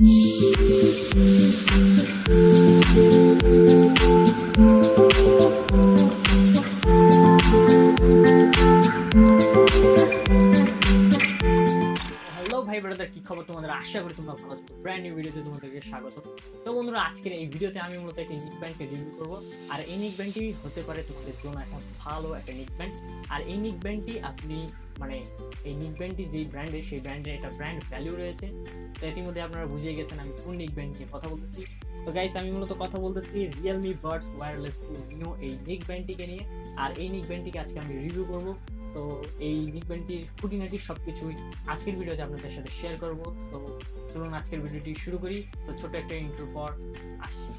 ভাই ব্রাদার, কি খবর তোমাদের? আশা করি তোমরা ভালো আছো। ব্র্যান্ড নিউ ভিডিওতে তোমাদেরকে স্বাগত। তো বন্ধুরা, আজকের এই ভিডিওতে আমি মূলত একটি নিক ব্যান্ডকে রিভিউ করব। আর এই নিক ব্যান্ডটি হতে পারে তোমাদের জন্য এখন ভালো একটা নিক ব্যান্ড। আর এই নিক ব্যান্ডটি আপনি এই নিক ব্যান্ডটি যেই ব্র্যান্ডের, সেই ব্র্যান্ডের একটা ব্র্যান্ড ভ্যালু রয়েছে। তো ইতিমধ্যে আপনারা বুঝিয়ে গেছেন আমি কোন নিক ব্যান্ড নিয়ে কথা বলতেছি। তো গাইস, আমি মূলত কথা বলতেছি রিয়েলমি বাডস ওয়্যারলেস 2 নিও এই নিক ব্যান্ডটিকে নিয়ে। আর এই নিক ব্যান্ডটিকে আজকে আমি রিভিউ করব। সো এই নিক ব্যান্ডটির খুঁটিনাটি সবকিছুই আজকের ভিডিওতে আপনাদের সাথে শেয়ার করব। সো চলুন আজকের ভিডিওটি শুরু করি। সো ছোট একটা ইন্ট্রো পর আসছি।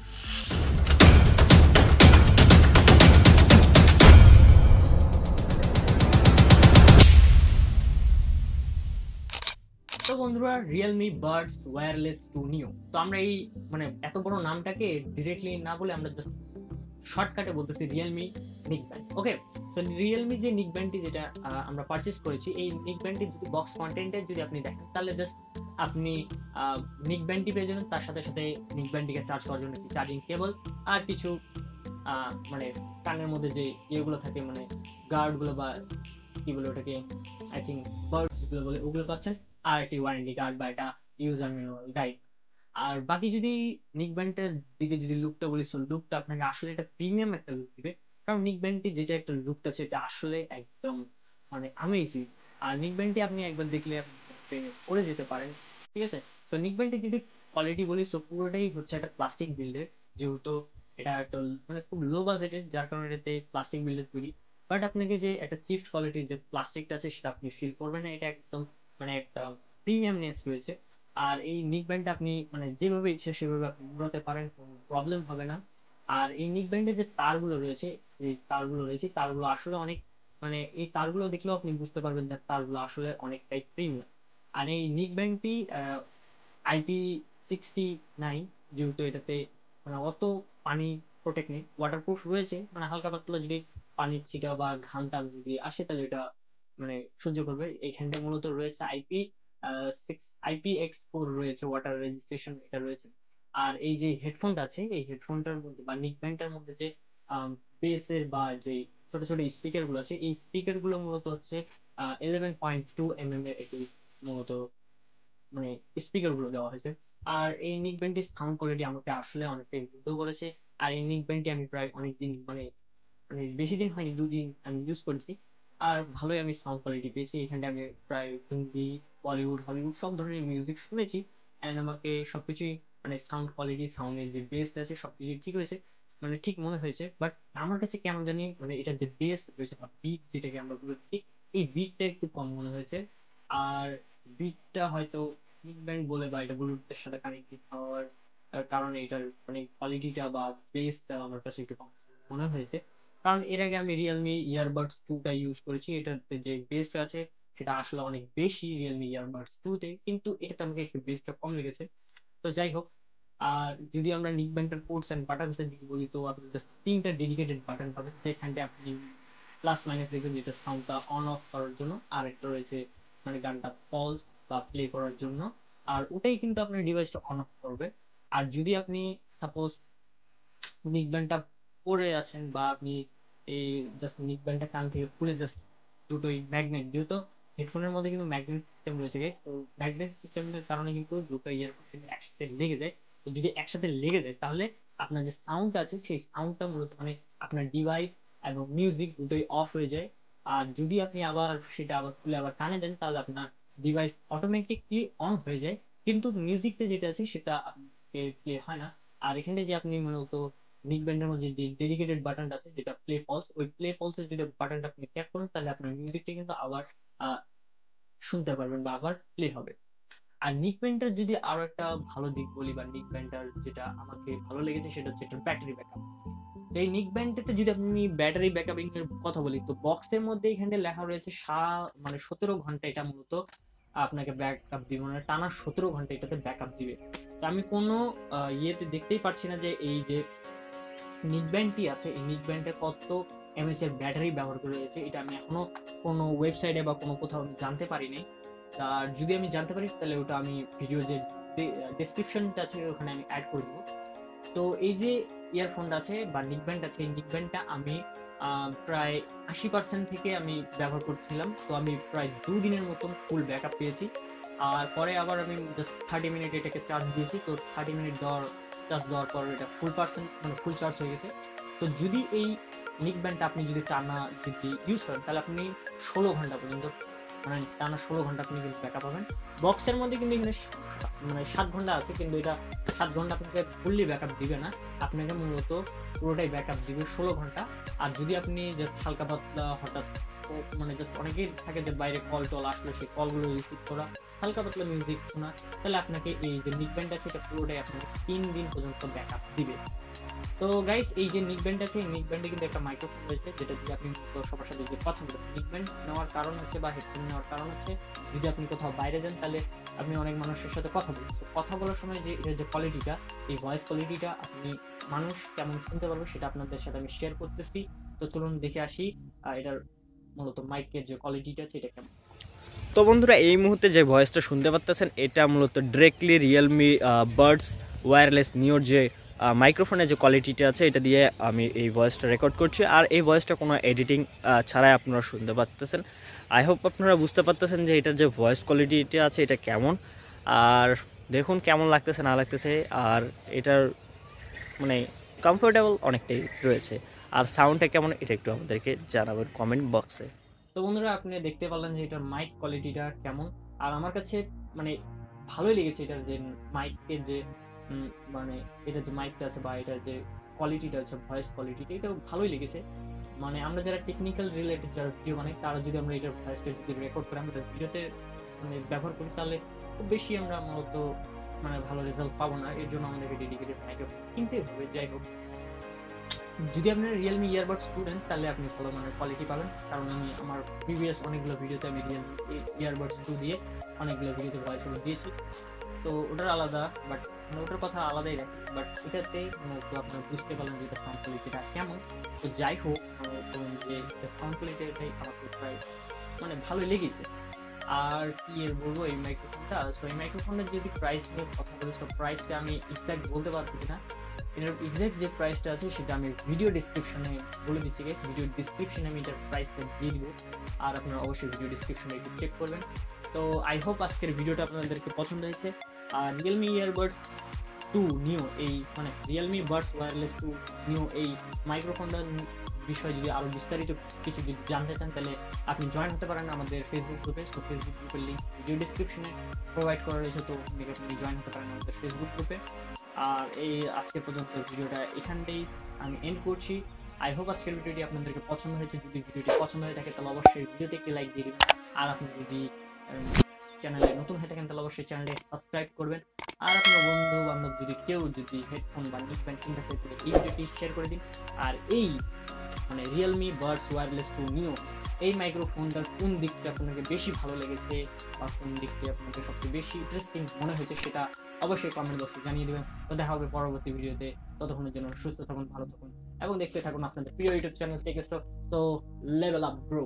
তো বন্ধুরা, রিয়েলমি বাডস ওয়্যারলেস 2 নিও। তো আমরা এই এত বড় নামটাকে ডিরেক্টলি না বলে আমরা জাস্ট শর্টকাটে বলতেছি রিয়েলমি নিক ব্যান্ড। ওকে, সো রিয়েলমি যে নিক ব্যান্ডটি যেটা আমরা পারচেস করেছি, এই নিক ব্যান্ডটি যদি বক্স কন্টেন্টের যদি আপনি দেখেন, তাহলে জাস্ট আপনি নিক ব্যান্ডটি পেয়ে যাবেন। তার সাথে সাথে নিক ব্যান্ডটিকে চার্জ করার জন্য একটি চার্জিং কেবল আর কিছু কানের মধ্যে যে ইয়েগুলো থাকে, গার্ডগুলো বা কি বলে ওটাকে, আই থিঙ্ক বার্ডসগুলো বলে, ওগুলো পাচ্ছেন। আর একটি ওয়ারেন্টি কার্ড বা একটা ইউজার ম্যানুয়াল গাইড। আর বাকি যদি নিক ব্যান্ডের দিকে যদি লুকটা বলি, সো লুকটা আপনাকে আসলে একটা প্রিমিয়াম একটা লুক দিবে। কারণ নিক ব্যান্ডটি যেটা একটা লুকটা, সেটা আসলে একদম আমেজিং। আর নিক ব্যান্ডটি আপনি একবার দেখলে আপনি পড়ে যেতে পারেন। ঠিক আছে, সো নিক ব্যান্ডটি যদি কোয়ালিটি বলি, সো পুরোটাই হচ্ছে একটা প্লাস্টিক বিল্ডের। যেহেতু এটা একটা খুব লো বাজেটের, যার কারণে এটাতে প্লাস্টিক বিল্ডের তৈরি। বাট আপনাকে যে একটা চিপ কোয়ালিটির যে প্লাস্টিকটা আছে, সেটা আপনি ফিল করবেন না। এটা একদম একটা প্রিমিয়ামনেস রয়েছে। আর এই নিক ব্যান্ডটা আপনি যেভাবে ইচ্ছে সেভাবে আপনি ঘোরাতে পারেন, কোনো প্রবলেম হবে না। আর এই নিক ব্যান্ডের যে তারগুলো রয়েছে, তারগুলো আসলে অনেক এই তারগুলো দেখলেও আপনি বুঝতে পারবেন যে তারগুলো আসলে অনেকটাই প্রিমিয়াম। আর এই নিক ব্যান্ডটি IP69, যেহেতু এটাতে অত পানি প্রোটেক্ট নেই, ওয়াটারপ্রুফ রয়েছে। হালকা পাতলা যদি পানির ছিটা বা ঘাম টাম যদি আসে, তাহলে এটা সহ্য করবে। এইখানটা মূলত রয়েছে IPX4 রয়েছে, ওয়াটার রেজিস্ট্রেশন এটা রয়েছে। আর এই যে হেডফোনটা আছে, এই হেডফোনটার মধ্যে বা নিক ব্যান্ডটার মধ্যে যে বেসের বা যে ছোট ছোট স্পিকার গুলো আছে, এই স্পিকার গুলো মূলত হচ্ছে 11.2 mm এর একটি মূলত স্পিকার গুলো দেওয়া হয়েছে। আর এই নিক ব্যান্ডটির সাউন্ড কোয়ালিটি আমাকে আসলে অনেকটাই মুগ্ধ করেছে। আর এই নিক ব্যান্ডটি আমি প্রায় অনেকদিন বেশি দিন হয়নি, 2 দিন আমি ইউজ করেছি। আর ভালোই আমি সাউন্ড কোয়ালিটি পেয়েছি। এখানে আমি প্রায় হিন্দি, বলিউড, হলিউড সব ধরনের মিউজিক শুনেছি। অ্যান্ড আমাকে সবকিছুই সাউন্ড কোয়ালিটি, সাউন্ডের যে বেস আছে, সবকিছু ঠিক হয়েছে, ঠিক মনে হয়েছে। বাট আমার কাছে কেমন জানি এটা যে বেস রয়েছে বা বিট যেটাকে আমরা বলছি, এই বিটটা একটু কম মনে হয়েছে। আর বিটটা হয়তো নিক ব্যান্ড বলে বা এটা ব্লুটুথের সাথে কানেক্টেড হওয়ার কারণে এটার কোয়ালিটিটা বা বেসটা আমার কাছে একটু কম মনে হয়েছে। কারণ এর আগে আমি রিয়েলমি ইয়ারবাডস 2টা ইউজ করেছি, এটাতে যে বেসটা আছে সেটা আসলে অনেক বেশি রিয়েলমি ইয়ারবাডস 2তে, কিন্তু এটাতে আমাকে একটু বেসটা কম লেগেছে। তো যাই হোক, আর যদি আমরা নিক ব্যান্ডের পোর্টস এন্ড বাটনস এর দিকে বলি, তো আপনি জাস্ট 3টা ডেডিকেটেড বাটন পাবেন, যেখানটা আপনি প্লাস মাইনাস দেখবেন, যেটা সাউন্ডটা অন অফ করার জন্য। আর একটা রয়েছে গানটা পজ বা প্লে করার জন্য। আর ওটাই কিন্তু আপনার ডিভাইসটা অন অফ করবে। আর যদি আপনি সাপোজ নিক ব্যান্ডটা পরে আছেন, বা আপনি এই জাস্ট নিক ব্যান্ডটা কান থেকে খুলে জাস্ট দুটোই ম্যাগনেট, যেহেতু হেডফোনের মধ্যে কিন্তু ম্যাগনেট সিস্টেম রয়েছে গাইস, তো ম্যাগনেট সিস্টেমের কারণে কিন্তু দুটো ইয়ারফোন একসাথে লেগে যায়। তো যদি একসাথে লেগে যায়, তাহলে আপনার যে সাউন্ড আছে, সেই সাউন্ডটা মূলত আপনার ডিভাইস এবং মিউজিক দুটোই অফ হয়ে যায়। আর যদি আপনি আবার সেটা আবার খুলে আবার কানে দেন, তাহলে আপনার ডিভাইস অটোমেটিকলি অন হয়ে যায়, কিন্তু মিউজিকটা যেটা আছে সেটা প্লে হয় না। আর এখানে যে আপনি মূলত নিক ব্যান্ডের মধ্যে যে ডেডিকেটেড বাটনটা আছে, যেটা প্লে পলস, ওই প্লে পলসের যদি বাটনটা আপনি ট্যাপ করেন, তাহলে আপনার মিউজিকটা কিন্তু আবার শুনতে পারবেন বা আবার প্লে হবে। আর নিক ব্যান্ডটার যদি আরো একটা ভালো দিক বলি, বা নিক ব্যান্ডটার যেটা আমাকে ভালো লেগেছে, সেটা হচ্ছে একটা ব্যাটারি ব্যাকআপ। তো এই নিক ব্যান্ডটাতে যদি আপনি ব্যাটারি ব্যাকআপিং এর কথা বলি, তো বক্সের মধ্যে এখানে লেখা রয়েছে 17 ঘন্টা এটা মূলত আপনাকে ব্যাকআপ দিবে, টানা 17 ঘন্টা এটাতে ব্যাকআপ দিবে। তো আমি কোনো ইয়েতে দেখতেই পারছি না যে এই যে নিক ব্যান্ডটি আছে, এই নিক ব্যান্ডে কত এমএএইচ এর ব্যাটারি ব্যবহার করে রয়েছে, এটা আমি এখনো কোনো ওয়েবসাইটে বা কোনো কোথাও জানতে পারিনি। আর যদি আমি জানতে পারি, তাহলে ওটা আমি ভিডিও যে ডেসক্রিপশনটা আছে ওখানে আমি অ্যাড করে দেবো। তো এই যে ইয়ারফোনটা আছে বা নিকব্যান্ড আছে, এই নিকব্যান্ডটা আমি প্রায় 80% থেকে আমি ব্যবহার করছিলাম। তো আমি প্রায় 2 দিনের মতন ফুল ব্যাকআপ পেয়েছি। আর পরে আবার আমি জাস্ট 30 মিনিট এটাকে চার্জ দিয়েছি। তো 30 মিনিট চার্জ দেওয়ার পর এটা ফুল চার্জ হয়ে গেছে। তো যদি এই নিকব্যান্ডটা আপনি যদি টানা ইউজ করেন, তাহলে আপনি 16 ঘন্টা পর্যন্ত, মানে টানা 16 ঘন্টা আপনি কিন্তু ব্যাকআপ পাবেন। বক্সের মধ্যে কিন্তু এখানে 7 ঘন্টা আছে, কিন্তু এটা 7 ঘন্টা আপনাকে ফুললি ব্যাকআপ দিবে না, আপনাকে মূলত পুরোটাই ব্যাকআপ দিবে 16 ঘন্টা। আর যদি আপনি জাস্ট হালকা পাতলা হঠাৎ জাস্ট অনেকেই থাকে যে বাইরে কল টল আসলে সেই কলগুলো রিসিভ করা, হালকা পাতলা মিউজিক শোনা, তাহলে আপনাকে এই যে নিকব্যান্ড আছে এটা পুরোটাই আপনাকে 3 দিন পর্যন্ত ব্যাকআপ দিবে। তো গাইস, এই যে নিকব্যান্ড আছে, এই নিকব্যান্ডে কিন্তু একটা মাইক্রোফোন রয়েছে, যেটা দিয়ে আপনি সবার সাথে যে কথা বলবেন। নিকব্যান্ড নেওয়ার কারণ হচ্ছে বা হেডফোন নেওয়ার কারণ হচ্ছে, যদি আপনি কোথাও বাইরে যান তাহলে আপনি অনেক মানুষের সাথে কথা বলছেন। কথা বলার সময় যে এর যে কোয়ালিটিটা, এই ভয়েস কোয়ালিটিটা আপনি মানুষ কেমন শুনতে পারবে সেটা আপনাদের সাথে আমি শেয়ার করতেছি। তো চলুন দেখে আসি এটার মূলত মাইকের যে কোয়ালিটিটা আছে এটা কেমন। তো বন্ধুরা, এই মুহূর্তে যে ভয়েসটা শুনতে পাচ্ছেন এটা মূলত ডিরেক্টলি রিয়েলমি বাডস ওয়্যারলেস নিওর যে মাইক্রোফোনের যে কোয়ালিটিটা আছে এটা দিয়ে আমি এই ভয়েসটা রেকর্ড করছি। আর এই ভয়েসটা কোনো এডিটিং ছাড়াই আপনারা শুনতে পাচ্ছেন। আই হোপ আপনারা বুঝতে পারতেছেন যে এটার যে ভয়েস কোয়ালিটিটা আছে এটা কেমন। আর দেখুন কেমন লাগতেছে না লাগতেছে, আর এটার মানে কমফোর্টেবল অনেকটাই রয়েছে। আর সাউন্ডটা কেমন এটা একটু আমাদেরকে জানাবেন কমেন্ট বক্সে। তো বন্ধুরা, আপনি দেখতে পারলেন যে এটার মাইক কোয়ালিটিটা কেমন। আর আমার কাছে ভালোই লেগেছে এটার যে মাইকের যে এটার যে মাইকটা আছে বা এটার যে কোয়ালিটিটা আছে, ভয়েস কোয়ালিটিটা, এটাও ভালোই লেগেছে। আমরা যারা টেকনিক্যাল রিলেটেড যারা ভিডিও বানাই, তারা যদি আমরা এটার ভয়েসটা যদি রেকর্ড করে আমরা ভিডিওতে ব্যবহার করি, তাহলে খুব বেশি আমরা মূলত ভালো রেজাল্ট পাবো না। এর জন্য আমাদেরকে ডেডিকেটেড মাইক্রোফোন কিনতে হবে। যাই হোক, যদি আপনার রিয়েলমি ইয়ারবাড স্টুডেন্ট, তাহলে আপনি ভালো মানের কোয়ালিটি পাবেন। কারণ আমি আমার প্রিভিয়াস অনেকগুলো ভিডিওতে আমি রিয়েলমি ইয়ারবাডস 2 দিয়ে অনেকগুলো ভিডিওতে ভয়েস ওভার দিয়েছি। তো ওটার আলাদা, বাট ওটার কথা আলাদাই রাখি, বাট এটাতে আপনার বুঝতে পারলেন যে এটা সাউন্ড কোয়ালিটিটা কেমন। তো যাই হোক, যে এটা সাউন্ড কোয়ালিটিটাই আমাকে প্রায় ভালোই লেগেছে। আর কি এর বলবো এই মাইক্রোফোনটা। সো এই মাইক্রোফোনের যদি প্রাইস নিয়ে কথা বলি, সো প্রাইসটা আমি এক্সাক্ট বলতে পারতেছি না। এটার এক্সাক্ট যে প্রাইসটা আছে সেটা আমি ভিডিও ডিসক্রিপশনে বলে দিচ্ছি গাইস। ভিডিও ডিসক্রিপশনে আমি এটার প্রাইসটা দিয়ে দিব, আর আপনারা অবশ্যই ভিডিও ডিসক্রিপশনে একটু চেক করবেন। তো আই হোপ আজকের ভিডিওটা আপনাদেরকে পছন্দ হয়েছে। আর রিয়েলমি ইয়ারবাডস 2 নিও, এই রিয়েলমি বাডস ওয়্যারলেস 2 নিও এই মাইক্রোফোনটার বিষয়ে যদি আরও বিস্তারিত কিছু যদি জানতে চান, তাহলে আপনি জয়েন হতে পারেন আমাদের ফেসবুক গ্রুপে। সো ফেসবুক গ্রুপের লিঙ্ক ভিডিও ডিসক্রিপশনে প্রোভাইড করা রয়েছে, তো আপনি জয়েন হতে পারেন আমাদের ফেসবুক গ্রুপে। আর এই আজকে পর্যন্ত ভিডিওটা এখানটাই আমি এন্ড করছি। আই হোপ আজকের ভিডিওটি আপনাদেরকে পছন্দ হয়েছে। যদি ভিডিওটি পছন্দ হয়ে থাকে তাহলে অবশ্যই ভিডিওতে একটি লাইক দিয়ে দিবেন। আর আপনি যদি চ্যানেলে নতুন হয়ে থাকেন তাহলে অবশ্যই চ্যানেলটি সাবস্ক্রাইব করবেন। আর আপনার বন্ধু বান্ধব যদি কেউ হেডফোন বা নিকব্যান্ড কিনতে চায়, তাহলে এই ভিডিওটি শেয়ার করে দিন। আর এই রিয়েলমি বাডস ওয়্যারলেস 2 নিও এই মাইক্রোফোনটার কোন দিকটা আপনাকে বেশি ভালো লেগেছে বা কোন দিকটি আপনাকে সবচেয়ে বেশি ইন্টারেস্টিং মনে হয়েছে, সেটা অবশ্যই কমেন্ট বক্সে জানিয়ে দেবেন। তো দেখা হবে পরবর্তী ভিডিওতে। ততক্ষণের জন্য সুস্থ থাকুন, ভালো থাকুন এবং দেখতে থাকুন আপনাদের প্রিয় ইউটিউব চ্যানেল টেক স্টক। তো লেভেল আপ ব্রো।